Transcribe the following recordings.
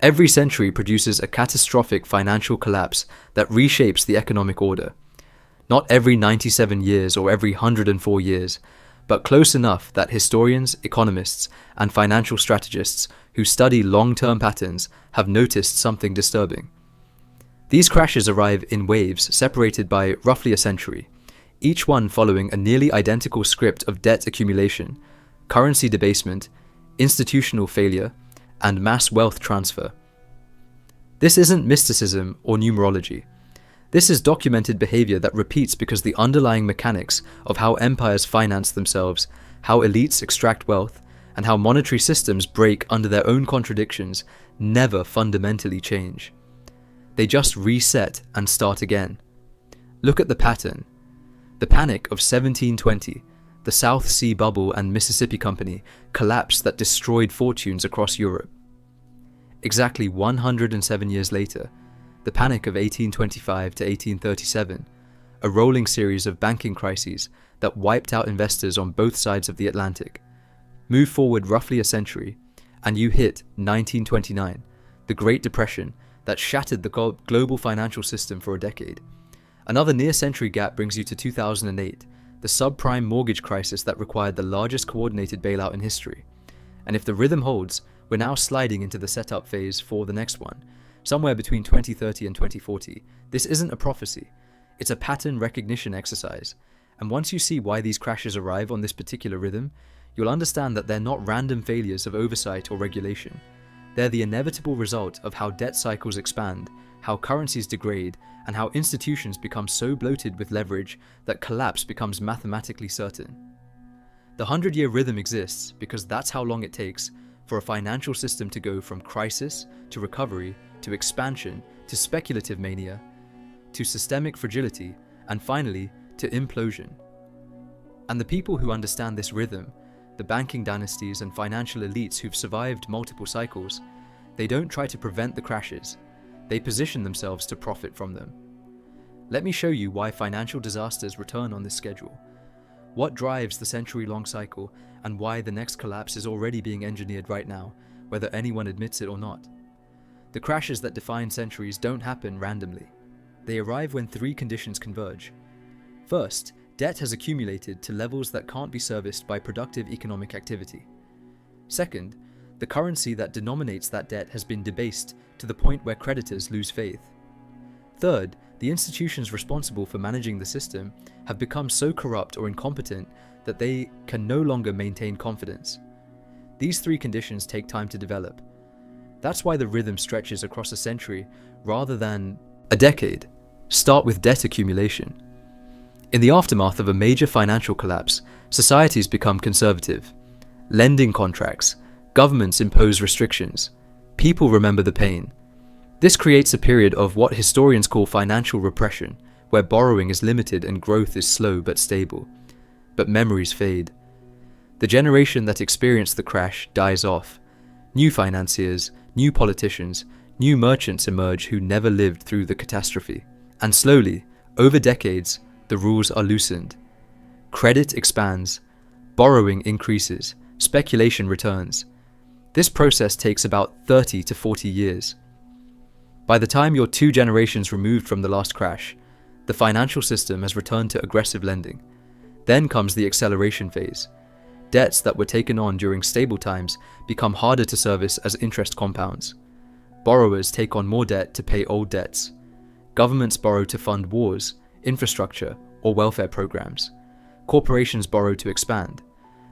Every century produces a catastrophic financial collapse that reshapes the economic order. Not every 97 years or every 104 years, but close enough that historians, economists, and financial strategists who study long-term patterns have noticed something disturbing. These crashes arrive in waves separated by roughly a century, each one following a nearly identical script of debt accumulation, currency debasement, institutional failure, and mass wealth transfer. This isn't mysticism or numerology. This is documented behavior that repeats because the underlying mechanics of how empires finance themselves, how elites extract wealth, and how monetary systems break under their own contradictions never fundamentally change. They just reset and start again. Look at the pattern. The Panic of 1720, the South Sea Bubble and Mississippi Company collapse that destroyed fortunes across Europe. Exactly 107 years later, the Panic of 1825 to 1837, a rolling series of banking crises that wiped out investors on both sides of the Atlantic. Move forward roughly a century, and you hit 1929, the Great Depression that shattered the global financial system for a decade. Another near-century gap brings you to 2008, the subprime mortgage crisis that required the largest coordinated bailout in history. And if the rhythm holds, we're now sliding into the setup phase for the next one, somewhere between 2030 and 2040. This isn't a prophecy, it's a pattern recognition exercise. And once you see why these crashes arrive on this particular rhythm, you'll understand that they're not random failures of oversight or regulation. They're the inevitable result of how debt cycles expand, how currencies degrade, and how institutions become so bloated with leverage that collapse becomes mathematically certain. The 100-year rhythm exists because that's how long it takes for a financial system to go from crisis to recovery to expansion to speculative mania to systemic fragility and finally to implosion. And the people who understand this rhythm, the banking dynasties and financial elites who've survived multiple cycles, they don't try to prevent the crashes. They position themselves to profit from them. Let me show you why financial disasters return on this schedule, what drives the century-long cycle, and why the next collapse is already being engineered right now, whether anyone admits it or not. The crashes that define centuries don't happen randomly. They arrive when three conditions converge. First, debt has accumulated to levels that can't be serviced by productive economic activity. Second, the currency that denominates that debt has been debased to the point where creditors lose faith. Third, the institutions responsible for managing the system have become so corrupt or incompetent that they can no longer maintain confidence. These three conditions take time to develop. That's why the rhythm stretches across a century rather than a decade. Start with debt accumulation. In the aftermath of a major financial collapse, societies become conservative. Lending contracts, governments impose restrictions, people remember the pain. This creates a period of what historians call financial repression, where borrowing is limited and growth is slow but stable. But memories fade. The generation that experienced the crash dies off. New financiers, new politicians, new merchants emerge who never lived through the catastrophe. And slowly, over decades, the rules are loosened. Credit expands, borrowing increases, speculation returns. This process takes about 30 to 40 years. By the time you're 2 generations removed from the last crash, the financial system has returned to aggressive lending. Then comes the acceleration phase. Debts that were taken on during stable times become harder to service as interest compounds. Borrowers take on more debt to pay old debts. Governments borrow to fund wars, infrastructure, or welfare programs. Corporations borrow to expand.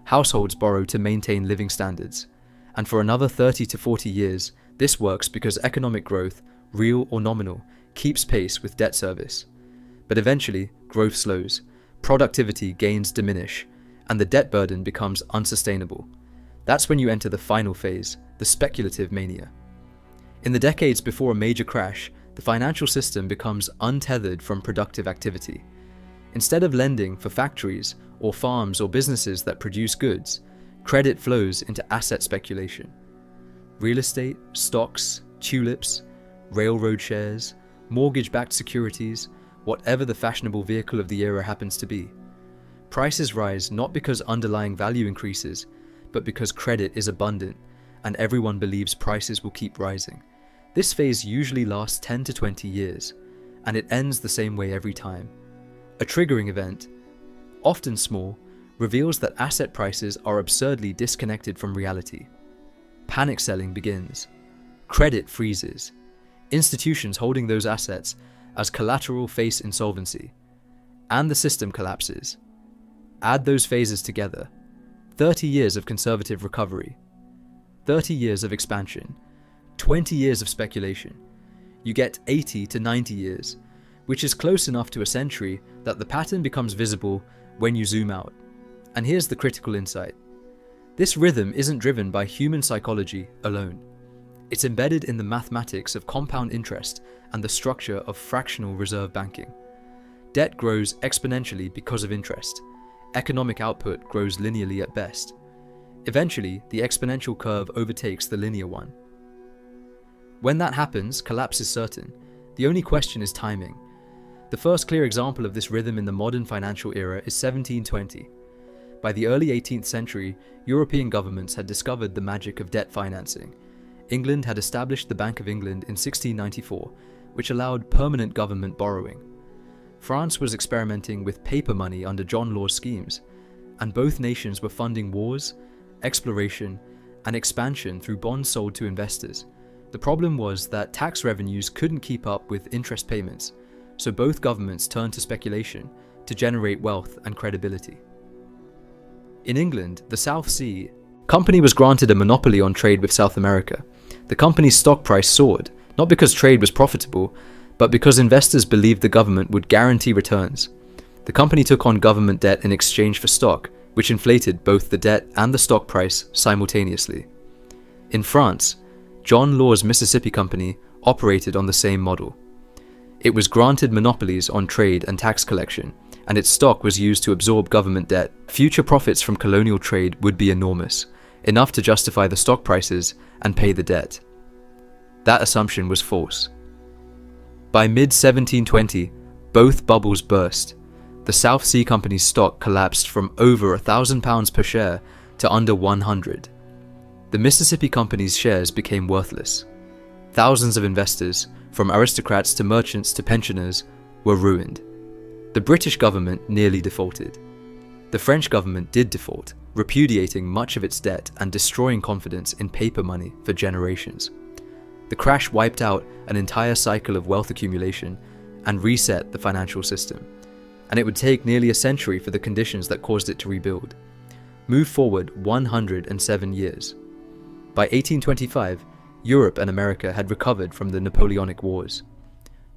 Households borrow to maintain living standards. And for another 30 to 40 years, this works because economic growth, real or nominal, keeps pace with debt service. But eventually, growth slows, productivity gains diminish, and the debt burden becomes unsustainable. That's when you enter the final phase, the speculative mania. In the decades before a major crash, the financial system becomes untethered from productive activity. Instead of lending for factories or farms or businesses that produce goods, credit flows into asset speculation. Real estate, stocks, tulips, railroad shares, mortgage-backed securities, whatever the fashionable vehicle of the era happens to be. Prices rise not because underlying value increases, but because credit is abundant and everyone believes prices will keep rising. This phase usually lasts 10 to 20 years, and it ends the same way every time. A triggering event, often small, reveals that asset prices are absurdly disconnected from reality. Panic selling begins. Credit freezes. Institutions holding those assets as collateral face insolvency. And the system collapses. Add those phases together. 30 years of conservative recovery. 30 years of expansion. 20 years of speculation. You get 80 to 90 years, which is close enough to a century that the pattern becomes visible when you zoom out. And here's the critical insight. This rhythm isn't driven by human psychology alone. It's embedded in the mathematics of compound interest and the structure of fractional reserve banking. Debt grows exponentially because of interest. Economic output grows linearly at best. Eventually, the exponential curve overtakes the linear one. When that happens, collapse is certain. The only question is timing. The first clear example of this rhythm in the modern financial era is 1720. By the early 18th century, European governments had discovered the magic of debt financing. England had established the Bank of England in 1694, which allowed permanent government borrowing. France was experimenting with paper money under John Law's schemes, and both nations were funding wars, exploration, and expansion through bonds sold to investors. The problem was that tax revenues couldn't keep up with interest payments, so both governments turned to speculation to generate wealth and credibility. In England, the South Sea Company was granted a monopoly on trade with South America. The company's stock price soared, not because trade was profitable, but because investors believed the government would guarantee returns. The company took on government debt in exchange for stock, which inflated both the debt and the stock price simultaneously. In France, John Law's Mississippi Company operated on the same model. It was granted monopolies on trade and tax collection, and its stock was used to absorb government debt. Future profits from colonial trade would be enormous, enough to justify the stock prices and pay the debt. That assumption was false. By mid-1720, both bubbles burst. The South Sea Company's stock collapsed from over £1,000 per share to under 100. The Mississippi Company's shares became worthless. Thousands of investors, from aristocrats to merchants to pensioners, were ruined. The British government nearly defaulted. The French government did default, repudiating much of its debt and destroying confidence in paper money for generations. The crash wiped out an entire cycle of wealth accumulation and reset the financial system, and it would take nearly a century for the conditions that caused it to rebuild. Move forward 107 years. By 1825, Europe and America had recovered from the Napoleonic Wars.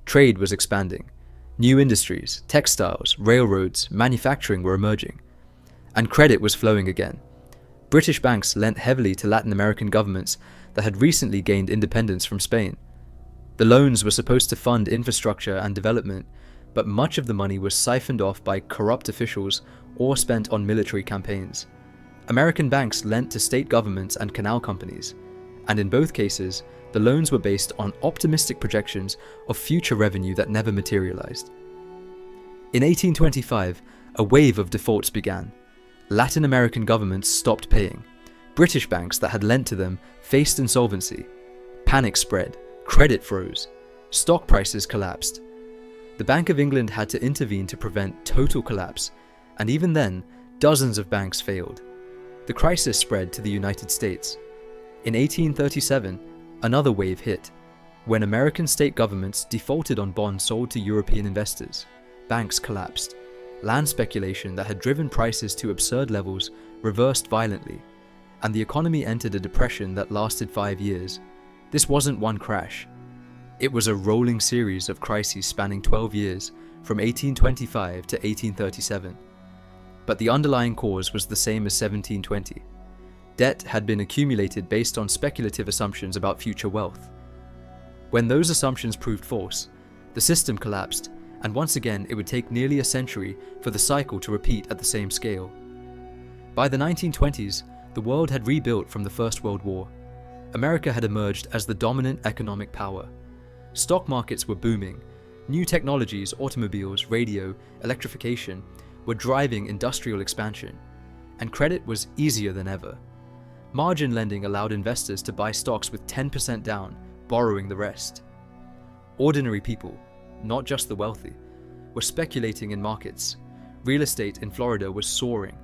Trade was expanding. New industries, textiles, railroads, manufacturing were emerging. And credit was flowing again. British banks lent heavily to Latin American governments that had recently gained independence from Spain. The loans were supposed to fund infrastructure and development, but much of the money was siphoned off by corrupt officials or spent on military campaigns. American banks lent to state governments and canal companies, and in both cases, the loans were based on optimistic projections of future revenue that never materialized. In 1825, a wave of defaults began. Latin American governments stopped paying. British banks that had lent to them faced insolvency. Panic spread. Credit froze. Stock prices collapsed. The Bank of England had to intervene to prevent total collapse, and even then, dozens of banks failed. The crisis spread to the United States. In 1837, another wave hit, when American state governments defaulted on bonds sold to European investors. Banks collapsed. Land speculation that had driven prices to absurd levels reversed violently, and the economy entered a depression that lasted 5 years. This wasn't one crash. It was a rolling series of crises spanning 12 years, from 1825 to 1837. But the underlying cause was the same as 1720. Debt had been accumulated based on speculative assumptions about future wealth. When those assumptions proved false, the system collapsed, and once again it would take nearly a century for the cycle to repeat at the same scale. By the 1920s, the world had rebuilt from the First World War. America had emerged as the dominant economic power. Stock markets were booming. New technologies, automobiles, radio, electrification, were driving industrial expansion, and credit was easier than ever. Margin lending allowed investors to buy stocks with 10% down, borrowing the rest. Ordinary people, not just the wealthy, were speculating in markets. Real estate in Florida was soaring,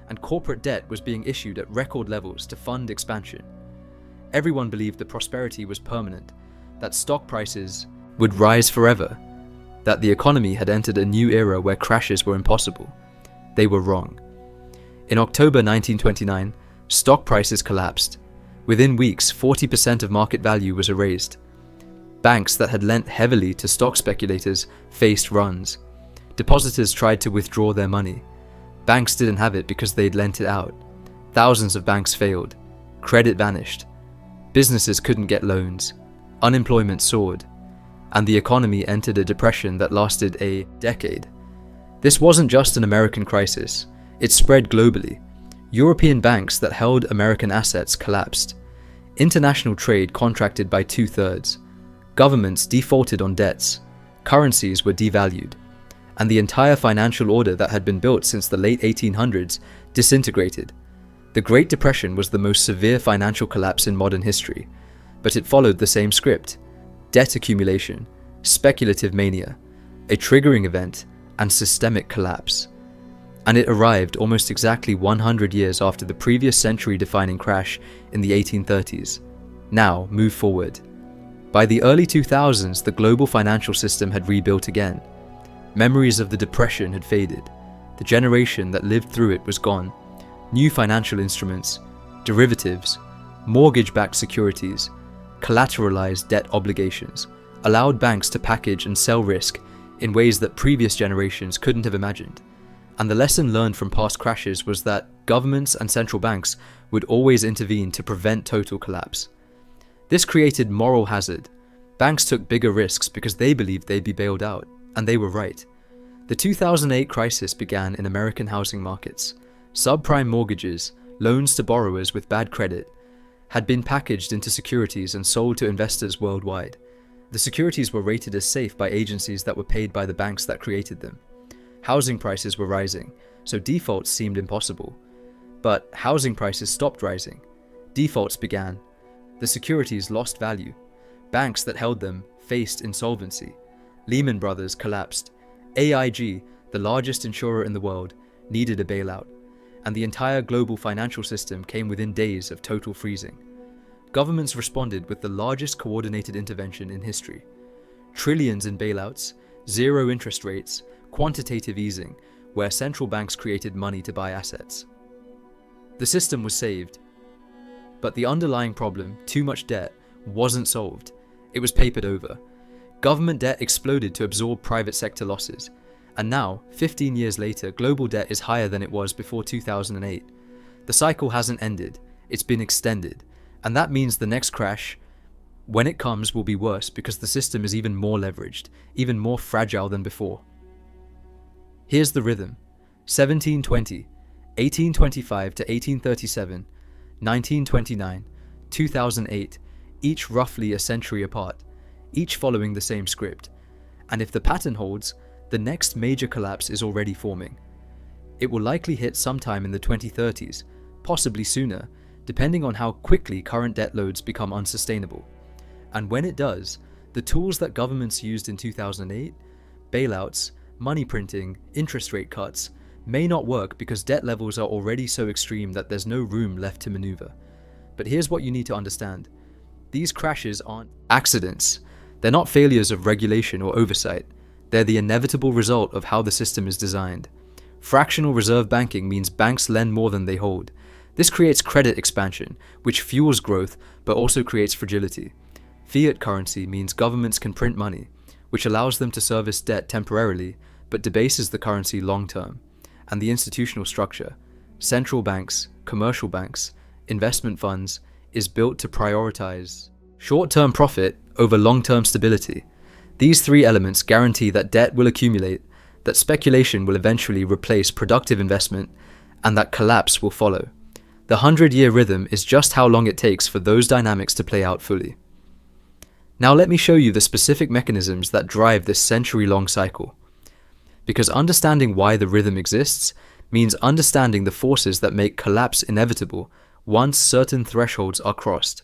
and corporate debt was being issued at record levels to fund expansion. Everyone believed that prosperity was permanent, that stock prices would rise forever, that the economy had entered a new era where crashes were impossible. They were wrong. In October 1929, stock prices collapsed. Within weeks, 40% of market value was erased. Banks that had lent heavily to stock speculators faced runs. Depositors tried to withdraw their money. Banks didn't have it because they'd lent it out. Thousands of banks failed. Credit vanished. Businesses couldn't get loans. Unemployment soared. And the economy entered a depression that lasted a decade. This wasn't just an American crisis. It spread globally. European banks that held American assets collapsed. International trade contracted by 2/3. Governments defaulted on debts. Currencies were devalued. And the entire financial order that had been built since the late 1800s disintegrated. The Great Depression was the most severe financial collapse in modern history, but it followed the same script: debt accumulation, speculative mania, a triggering event, and systemic collapse. And it arrived almost exactly 100 years after the previous century-defining crash in the 1830s. Now, move forward. By the early 2000s, the global financial system had rebuilt again. Memories of the Depression had faded. The generation that lived through it was gone. New financial instruments, derivatives, mortgage-backed securities, collateralized debt obligations allowed banks to package and sell risk in ways that previous generations couldn't have imagined. And the lesson learned from past crashes was that governments and central banks would always intervene to prevent total collapse. This created moral hazard. Banks took bigger risks because they believed they'd be bailed out, and they were right. The 2008 crisis began in American housing markets. Subprime mortgages, loans to borrowers with bad credit, had been packaged into securities and sold to investors worldwide. The securities were rated as safe by agencies that were paid by the banks that created them. Housing prices were rising, so defaults seemed impossible. But housing prices stopped rising. Defaults began. The securities lost value. Banks that held them faced insolvency. Lehman Brothers collapsed. AIG, the largest insurer in the world, needed a bailout. And the entire global financial system came within days of total freezing. Governments responded with the largest coordinated intervention in history. Trillions in bailouts, zero interest rates, quantitative easing, where central banks created money to buy assets. The system was saved. But the underlying problem, too much debt, wasn't solved. It was papered over. Government debt exploded to absorb private sector losses. And now, 15 years later, global debt is higher than it was before 2008. The cycle hasn't ended, it's been extended. And that means the next crash, when it comes, will be worse because the system is even more leveraged, even more fragile than before. Here's the rhythm: 1720, 1825 to 1837, 1929, 2008, each roughly a century apart, each following the same script. And if the pattern holds, the next major collapse is already forming. It will likely hit sometime in the 2030s, possibly sooner, depending on how quickly current debt loads become unsustainable. And when it does, the tools that governments used in 2008, bailouts, money printing, interest rate cuts, may not work because debt levels are already so extreme that there's no room left to maneuver. But here's what you need to understand. These crashes aren't accidents. They're not failures of regulation or oversight. They're the inevitable result of how the system is designed. Fractional reserve banking means banks lend more than they hold. This creates credit expansion, which fuels growth but also creates fragility. Fiat currency means governments can print money, which allows them to service debt temporarily but debases the currency long term. And the institutional structure, central banks, commercial banks, investment funds, is built to prioritize short-term profit over long-term stability. These three elements guarantee that debt will accumulate, that speculation will eventually replace productive investment, and that collapse will follow. The 100-year rhythm is just how long it takes for those dynamics to play out fully. Now let me show you the specific mechanisms that drive this century-long cycle. Because understanding why the rhythm exists means understanding the forces that make collapse inevitable once certain thresholds are crossed.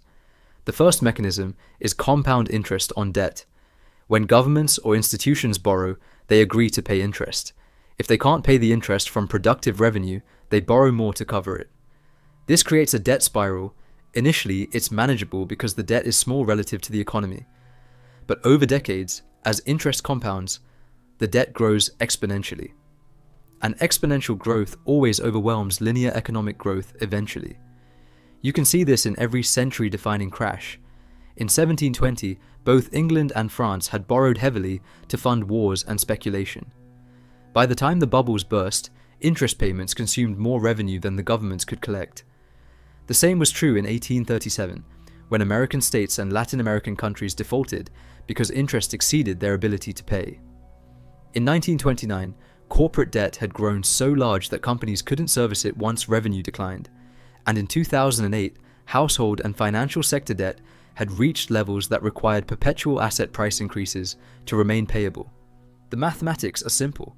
The first mechanism is compound interest on debt. When governments or institutions borrow, they agree to pay interest. If they can't pay the interest from productive revenue, they borrow more to cover it. This creates a debt spiral. Initially, it's manageable because the debt is small relative to the economy. But over decades, as interest compounds, the debt grows exponentially. And exponential growth always overwhelms linear economic growth eventually. You can see this in every century-defining crash. In 1720, both England and France had borrowed heavily to fund wars and speculation. By the time the bubbles burst, interest payments consumed more revenue than the governments could collect. The same was true in 1837, when American states and Latin American countries defaulted because interest exceeded their ability to pay. In 1929, corporate debt had grown so large that companies couldn't service it once revenue declined. And in 2008, household and financial sector debt had reached levels that required perpetual asset price increases to remain payable. The mathematics are simple.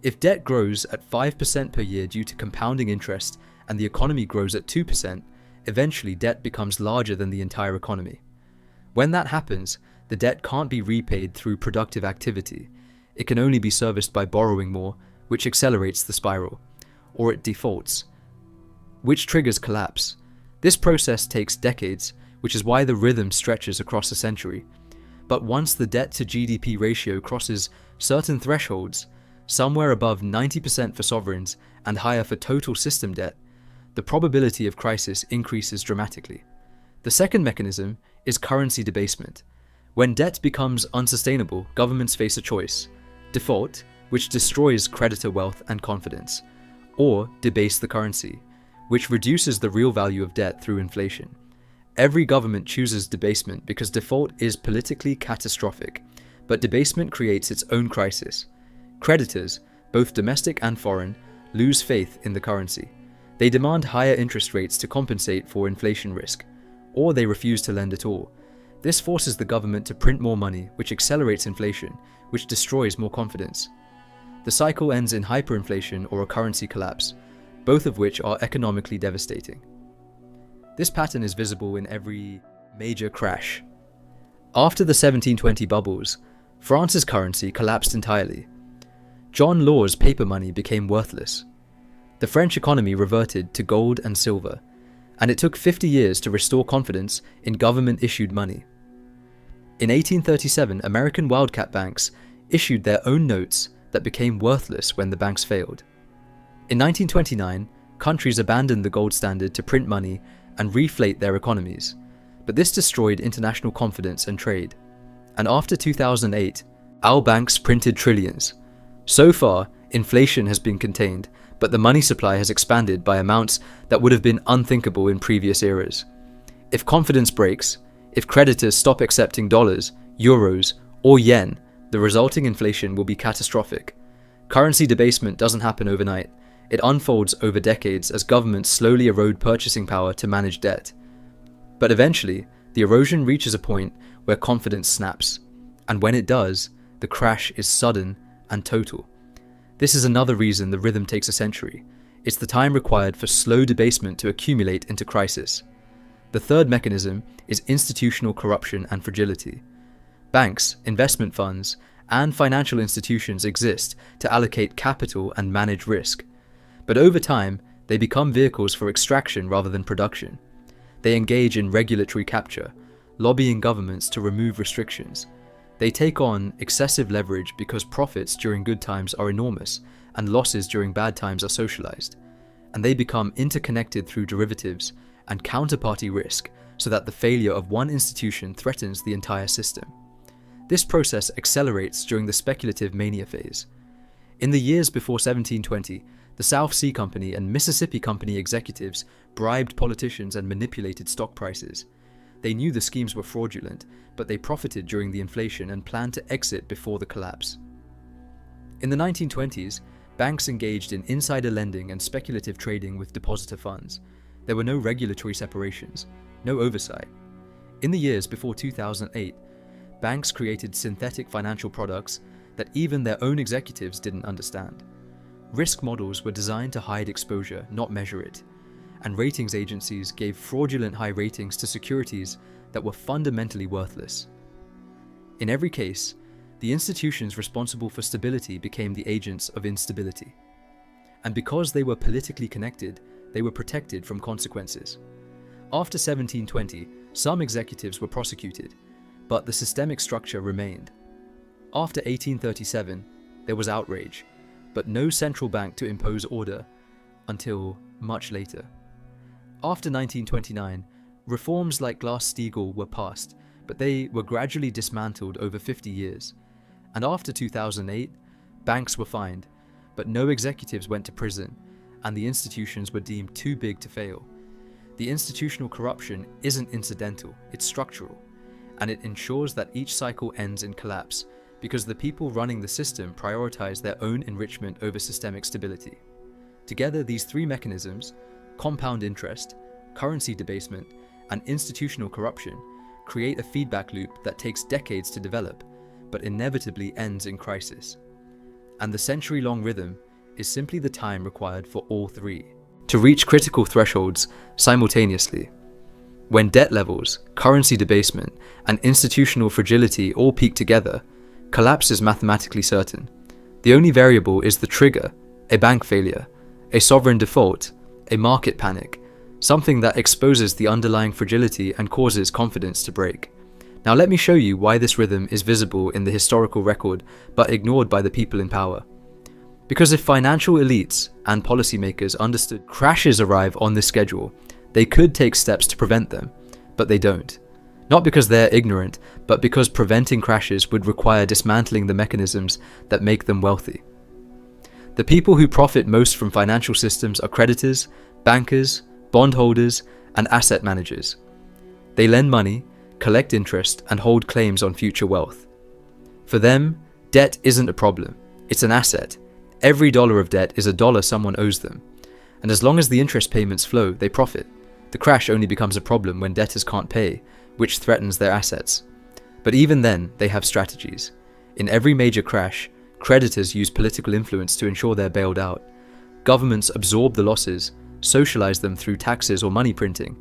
If debt grows at 5% per year due to compounding interest and the economy grows at 2%, eventually debt becomes larger than the entire economy. When that happens, the debt can't be repaid through productive activity. It can only be serviced by borrowing more, which accelerates the spiral, or it defaults, which triggers collapse. This process takes decades, which is why the rhythm stretches across a century. But once the debt to GDP ratio crosses certain thresholds, somewhere above 90% for sovereigns and higher for total system debt, the probability of crisis increases dramatically. The second mechanism is currency debasement. When debt becomes unsustainable, governments face a choice: default, which destroys creditor wealth and confidence, or debase the currency, which reduces the real value of debt through inflation. Every government chooses debasement because default is politically catastrophic, but debasement creates its own crisis. Creditors, both domestic and foreign, lose faith in the currency. They demand higher interest rates to compensate for inflation risk, or they refuse to lend at all. This forces the government to print more money, which accelerates inflation, which destroys more confidence. The cycle ends in hyperinflation or a currency collapse, both of which are economically devastating. This pattern is visible in every major crash. After the 1720 bubbles, France's currency collapsed entirely. John Law's paper money became worthless. The French economy reverted to gold and silver, and it took 50 years to restore confidence in government-issued money. In 1837, American wildcat banks issued their own notes that became worthless when the banks failed. In 1929, countries abandoned the gold standard to print money and reflate their economies, but this destroyed international confidence and trade. And after 2008, our banks printed trillions. So far, inflation has been contained, but the money supply has expanded by amounts that would have been unthinkable in previous eras. If confidence breaks, if creditors stop accepting dollars, euros, or yen, the resulting inflation will be catastrophic. Currency debasement doesn't happen overnight. It unfolds over decades as governments slowly erode purchasing power to manage debt. But eventually, the erosion reaches a point where confidence snaps, and when it does, the crash is sudden and total. This is another reason the rhythm takes a century. It's the time required for slow debasement to accumulate into crisis. The third mechanism is institutional corruption and fragility. Banks, investment funds, and financial institutions exist to allocate capital and manage risk. But over time, they become vehicles for extraction rather than production. They engage in regulatory capture, lobbying governments to remove restrictions. They take on excessive leverage because profits during good times are enormous and losses during bad times are socialized. And they become interconnected through derivatives and counterparty risk so that the failure of one institution threatens the entire system. This process accelerates during the speculative mania phase. In the years before 1720, the South Sea Company and Mississippi Company executives bribed politicians and manipulated stock prices. They knew the schemes were fraudulent, but they profited during the inflation and planned to exit before the collapse. In the 1920s, banks engaged in insider lending and speculative trading with depositor funds. There were no regulatory separations, no oversight. In the years before 2008, banks created synthetic financial products that even their own executives didn't understand. Risk models were designed to hide exposure, not measure it, and ratings agencies gave fraudulent high ratings to securities that were fundamentally worthless. In every case, the institutions responsible for stability became the agents of instability. And because they were politically connected, they were protected from consequences. After 1720, some executives were prosecuted, but the systemic structure remained. After 1837, there was outrage, but no central bank to impose order until much later. After 1929, reforms like Glass-Steagall were passed, but they were gradually dismantled over 50 years. And after 2008, banks were fined, but no executives went to prison, and the institutions were deemed too big to fail. The institutional corruption isn't incidental, it's structural, and it ensures that each cycle ends in collapse because the people running the system prioritize their own enrichment over systemic stability. Together, these three mechanisms, compound interest, currency debasement, and institutional corruption, create a feedback loop that takes decades to develop, but inevitably ends in crisis. And the century-long rhythm is simply the time required for all three to reach critical thresholds simultaneously. When debt levels, currency debasement, and institutional fragility all peak together, collapse is mathematically certain. The only variable is the trigger, a bank failure, a sovereign default, a market panic, something that exposes the underlying fragility and causes confidence to break. Now let me show you why this rhythm is visible in the historical record but ignored by the people in power. Because if financial elites and policymakers understood crashes arrive on this schedule, they could take steps to prevent them, but they don't. Not because they're ignorant, but because preventing crashes would require dismantling the mechanisms that make them wealthy. The people who profit most from financial systems are creditors, bankers, bondholders, and asset managers. They lend money, collect interest, and hold claims on future wealth. For them, debt isn't a problem, it's an asset. Every dollar of debt is a dollar someone owes them. And as long as the interest payments flow, they profit. The crash only becomes a problem when debtors can't pay, which threatens their assets. But even then, they have strategies. In every major crash, creditors use political influence to ensure they're bailed out. Governments absorb the losses, socialize them through taxes or money printing,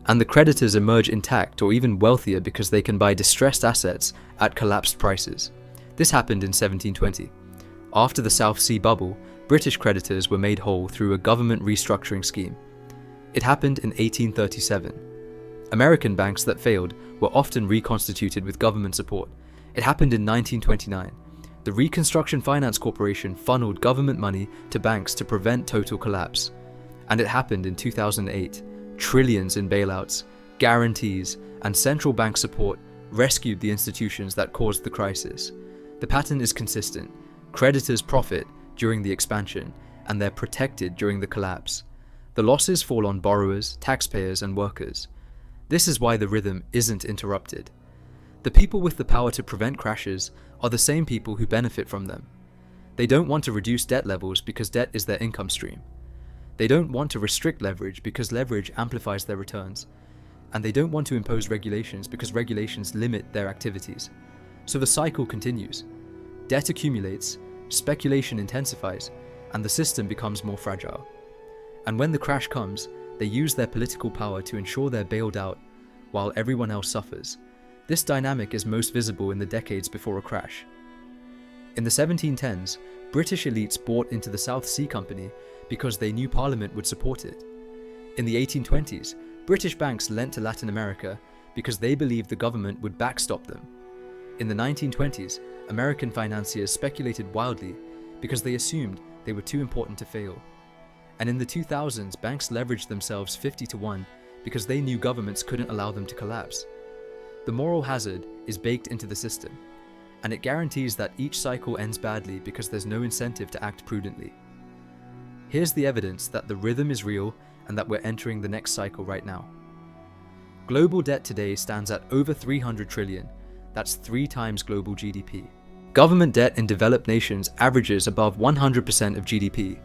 and the creditors emerge intact or even wealthier because they can buy distressed assets at collapsed prices. This happened in 1720. After the South Sea bubble, British creditors were made whole through a government restructuring scheme. It happened in 1837. American banks that failed were often reconstituted with government support. It happened in 1929. The Reconstruction Finance Corporation funneled government money to banks to prevent total collapse. And it happened in 2008. Trillions in bailouts, guarantees, and central bank support rescued the institutions that caused the crisis. The pattern is consistent. Creditors profit during the expansion, and they're protected during the collapse. The losses fall on borrowers, taxpayers, and workers. This is why the rhythm isn't interrupted. The people with the power to prevent crashes are the same people who benefit from them. They don't want to reduce debt levels because debt is their income stream. They don't want to restrict leverage because leverage amplifies their returns. And they don't want to impose regulations because regulations limit their activities. So the cycle continues. Debt accumulates, speculation intensifies, and the system becomes more fragile. And when the crash comes, they use their political power to ensure they're bailed out while everyone else suffers. This dynamic is most visible in the decades before a crash. In the 1710s, British elites bought into the South Sea Company because they knew Parliament would support it. In the 1820s, British banks lent to Latin America because they believed the government would backstop them. In the 1920s, American financiers speculated wildly because they assumed they were too important to fail. And in the 2000s, banks leveraged themselves 50 to 1 because they knew governments couldn't allow them to collapse. The moral hazard is baked into the system, and it guarantees that each cycle ends badly because there's no incentive to act prudently. Here's the evidence that the rhythm is real and that we're entering the next cycle right now. Global debt today stands at over 300 trillion. That's 3 times global GDP. Government debt in developed nations averages above 100% of GDP.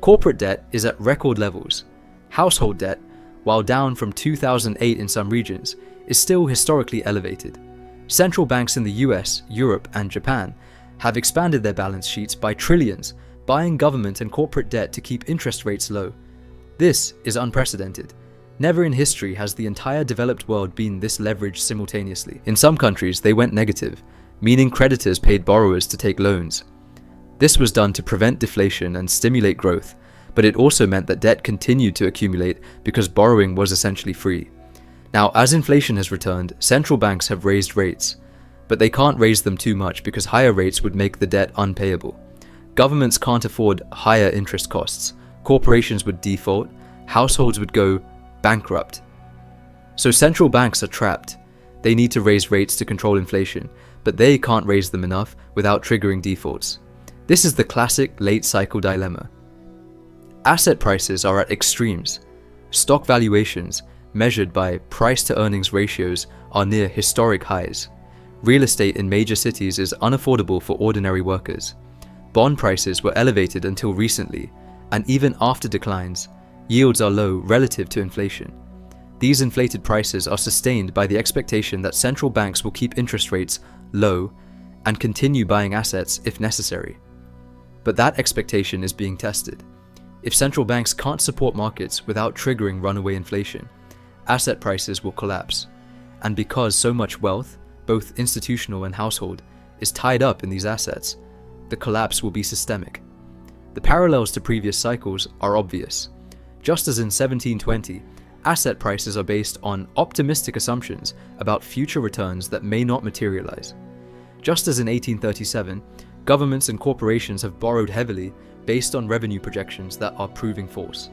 Corporate debt is at record levels. Household debt, while down from 2008 in some regions, is still historically elevated. Central banks in the US, Europe, and Japan have expanded their balance sheets by trillions, buying government and corporate debt to keep interest rates low. This is unprecedented, Never in history has the entire developed world been this leveraged simultaneously. In some countries, they went negative, meaning creditors paid borrowers to take loans. This was done to prevent deflation and stimulate growth, but it also meant that debt continued to accumulate because borrowing was essentially free. Now, as inflation has returned, central banks have raised rates, but they can't raise them too much because higher rates would make the debt unpayable. Governments can't afford higher interest costs. Corporations would default, households would go bankrupt. So central banks are trapped. They need to raise rates to control inflation, but they can't raise them enough without triggering defaults. This is the classic late cycle dilemma. Asset prices are at extremes. Stock valuations, measured by price to earnings ratios, are near historic highs. Real estate in major cities is unaffordable for ordinary workers. Bond prices were elevated until recently, and even after declines, yields are low relative to inflation. These inflated prices are sustained by the expectation that central banks will keep interest rates low and continue buying assets if necessary. But that expectation is being tested. If central banks can't support markets without triggering runaway inflation, asset prices will collapse. And because so much wealth, both institutional and household, is tied up in these assets, the collapse will be systemic. The parallels to previous cycles are obvious. Just as in 1720, asset prices are based on optimistic assumptions about future returns that may not materialize. Just as in 1837, governments and corporations have borrowed heavily based on revenue projections that are proving false.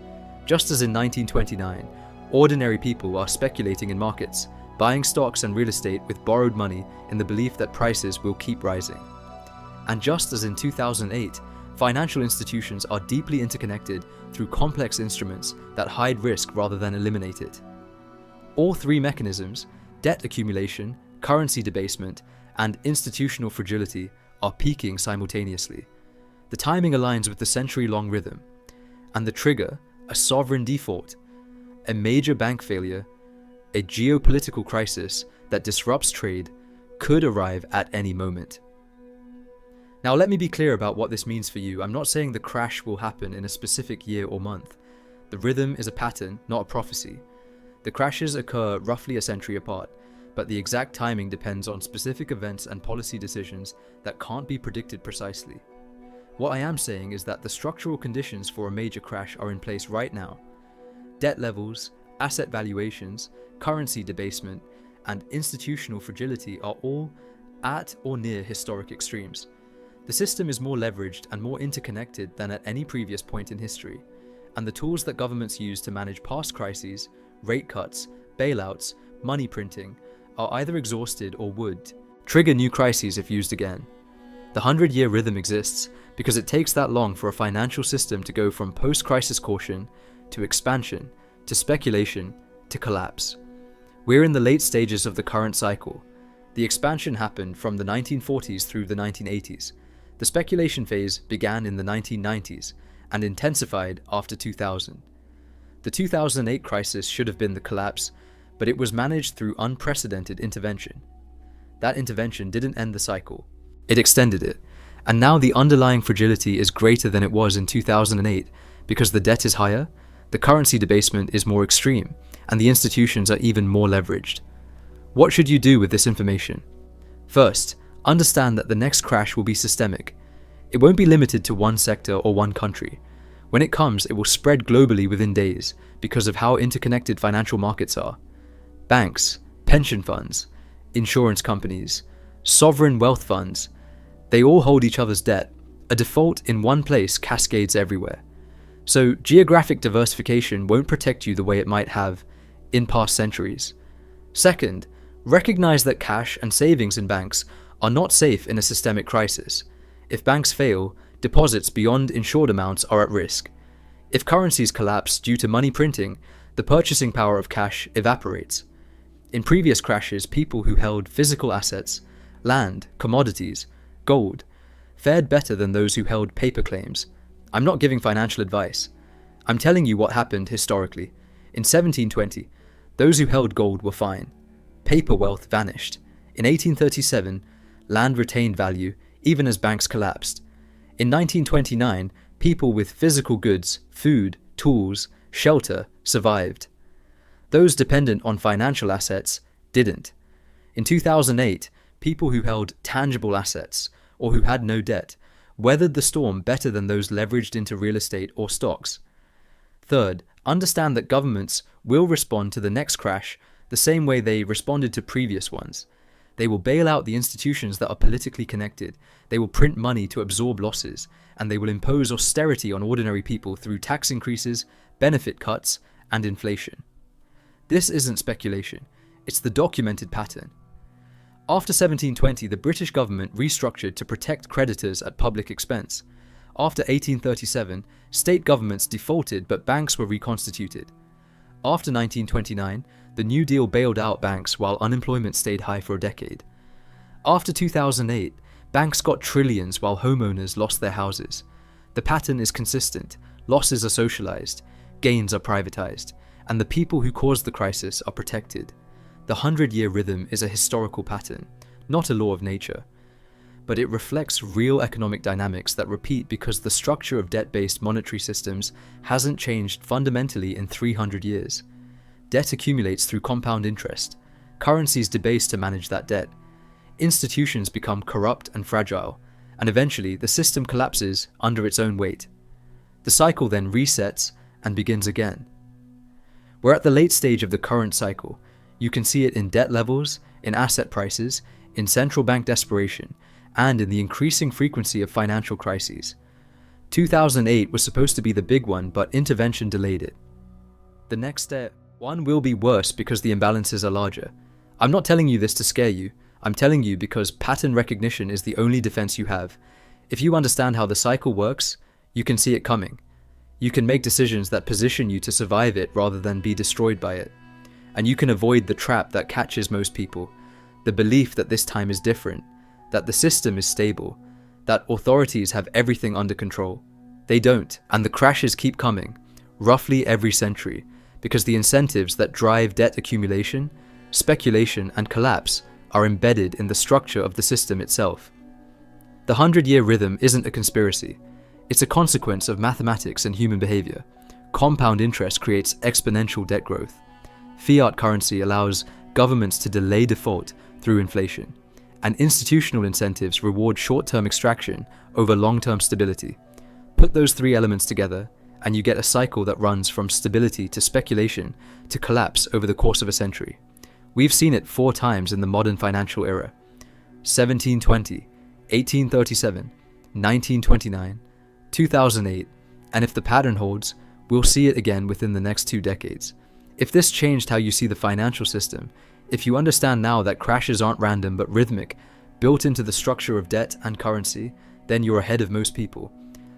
Just as in 1929, ordinary people are speculating in markets, buying stocks and real estate with borrowed money in the belief that prices will keep rising. And just as in 2008, financial institutions are deeply interconnected through complex instruments that hide risk rather than eliminate it. All three mechanisms, debt accumulation, currency debasement, and institutional fragility, are peaking simultaneously. The timing aligns with the century-long rhythm, and the trigger, a sovereign default, a major bank failure, a geopolitical crisis that disrupts trade, could arrive at any moment. Now let me be clear about what this means for you. I'm not saying the crash will happen in a specific year or month. The rhythm is a pattern, not a prophecy. The crashes occur roughly a century apart, but the exact timing depends on specific events and policy decisions that can't be predicted precisely. What I am saying is that the structural conditions for a major crash are in place right now. Debt levels, asset valuations, currency debasement, and institutional fragility are all at or near historic extremes. The system is more leveraged and more interconnected than at any previous point in history, and the tools that governments use to manage past crises, rate cuts, bailouts, money printing, are either exhausted or would trigger new crises if used again. The 100-year rhythm exists because it takes that long for a financial system to go from post-crisis caution to expansion to speculation to collapse. We're in the late stages of the current cycle. The expansion happened from the 1940s through the 1980s. The speculation phase began in the 1990s and intensified after 2000. The 2008 crisis should have been the collapse, but it was managed through unprecedented intervention. That intervention didn't end the cycle. It extended it, and now the underlying fragility is greater than it was in 2008 because the debt is higher, the currency debasement is more extreme, and the institutions are even more leveraged. What should you do with this information? First, understand that the next crash will be systemic. It won't be limited to one sector or one country. When it comes, it will spread globally within days because of how interconnected financial markets are. Banks, pension funds, insurance companies, sovereign wealth funds, they all hold each other's debt. A default in one place cascades everywhere. So geographic diversification won't protect you the way it might have in past centuries. Second, recognize that cash and savings in banks are not safe in a systemic crisis. If banks fail, deposits beyond insured amounts are at risk. If currencies collapse due to money printing, the purchasing power of cash evaporates. In previous crashes, people who held physical assets, land, commodities, gold, fared better than those who held paper claims. I'm not giving financial advice. I'm telling you what happened historically. In 1720, those who held gold were fine. Paper wealth vanished. In 1837, land retained value even as banks collapsed. In 1929, people with physical goods, food, tools, shelter survived. Those dependent on financial assets didn't. In 2008, people who held tangible assets, or who had no debt, weathered the storm better than those leveraged into real estate or stocks. Third, understand that governments will respond to the next crash the same way they responded to previous ones. They will bail out the institutions that are politically connected, they will print money to absorb losses, and they will impose austerity on ordinary people through tax increases, benefit cuts, and inflation. This isn't speculation, it's the documented pattern. After 1720, the British government restructured to protect creditors at public expense. After 1837, state governments defaulted but banks were reconstituted. After 1929, the New Deal bailed out banks while unemployment stayed high for a decade. After 2008, banks got trillions while homeowners lost their houses. The pattern is consistent, losses are socialized, gains are privatized, and the people who caused the crisis are protected. The 100-year rhythm is a historical pattern, not a law of nature. But it reflects real economic dynamics that repeat because the structure of debt-based monetary systems hasn't changed fundamentally in 300 years. Debt accumulates through compound interest. Currencies debase to manage that debt. Institutions become corrupt and fragile, and eventually the system collapses under its own weight. The cycle then resets and begins again. We're at the late stage of the current cycle. You can see it in debt levels, in asset prices, in central bank desperation, and in the increasing frequency of financial crises. 2008 was supposed to be the big one, but intervention delayed it. The next step, one will be worse because the imbalances are larger. I'm not telling you this to scare you, I'm telling you because pattern recognition is the only defense you have. If you understand how the cycle works, you can see it coming. You can make decisions that position you to survive it rather than be destroyed by it. And you can avoid the trap that catches most people, the belief that this time is different, that the system is stable, that authorities have everything under control. They don't, and the crashes keep coming, roughly every century, because the incentives that drive debt accumulation, speculation, and collapse are embedded in the structure of the system itself. The 100-year rhythm isn't a conspiracy. It's a consequence of mathematics and human behavior. Compound interest creates exponential debt growth. Fiat currency allows governments to delay default through inflation, and institutional incentives reward short-term extraction over long-term stability. Put those three elements together, and you get a cycle that runs from stability to speculation to collapse over the course of a century. We've seen it 4 times in the modern financial era: 1720, 1837, 1929, 2008, and if the pattern holds, we'll see it again within the next 2 decades. If this changed how you see the financial system, if you understand now that crashes aren't random but rhythmic, built into the structure of debt and currency, then you're ahead of most people.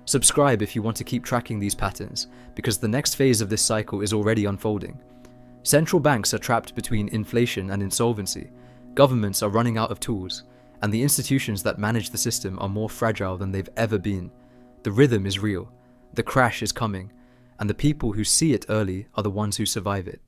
Subscribe if you want to keep tracking these patterns, because the next phase of this cycle is already unfolding. Central banks are trapped between inflation and insolvency, governments are running out of tools, and the institutions that manage the system are more fragile than they've ever been. The rhythm is real, the crash is coming, and the people who see it early are the ones who survive it.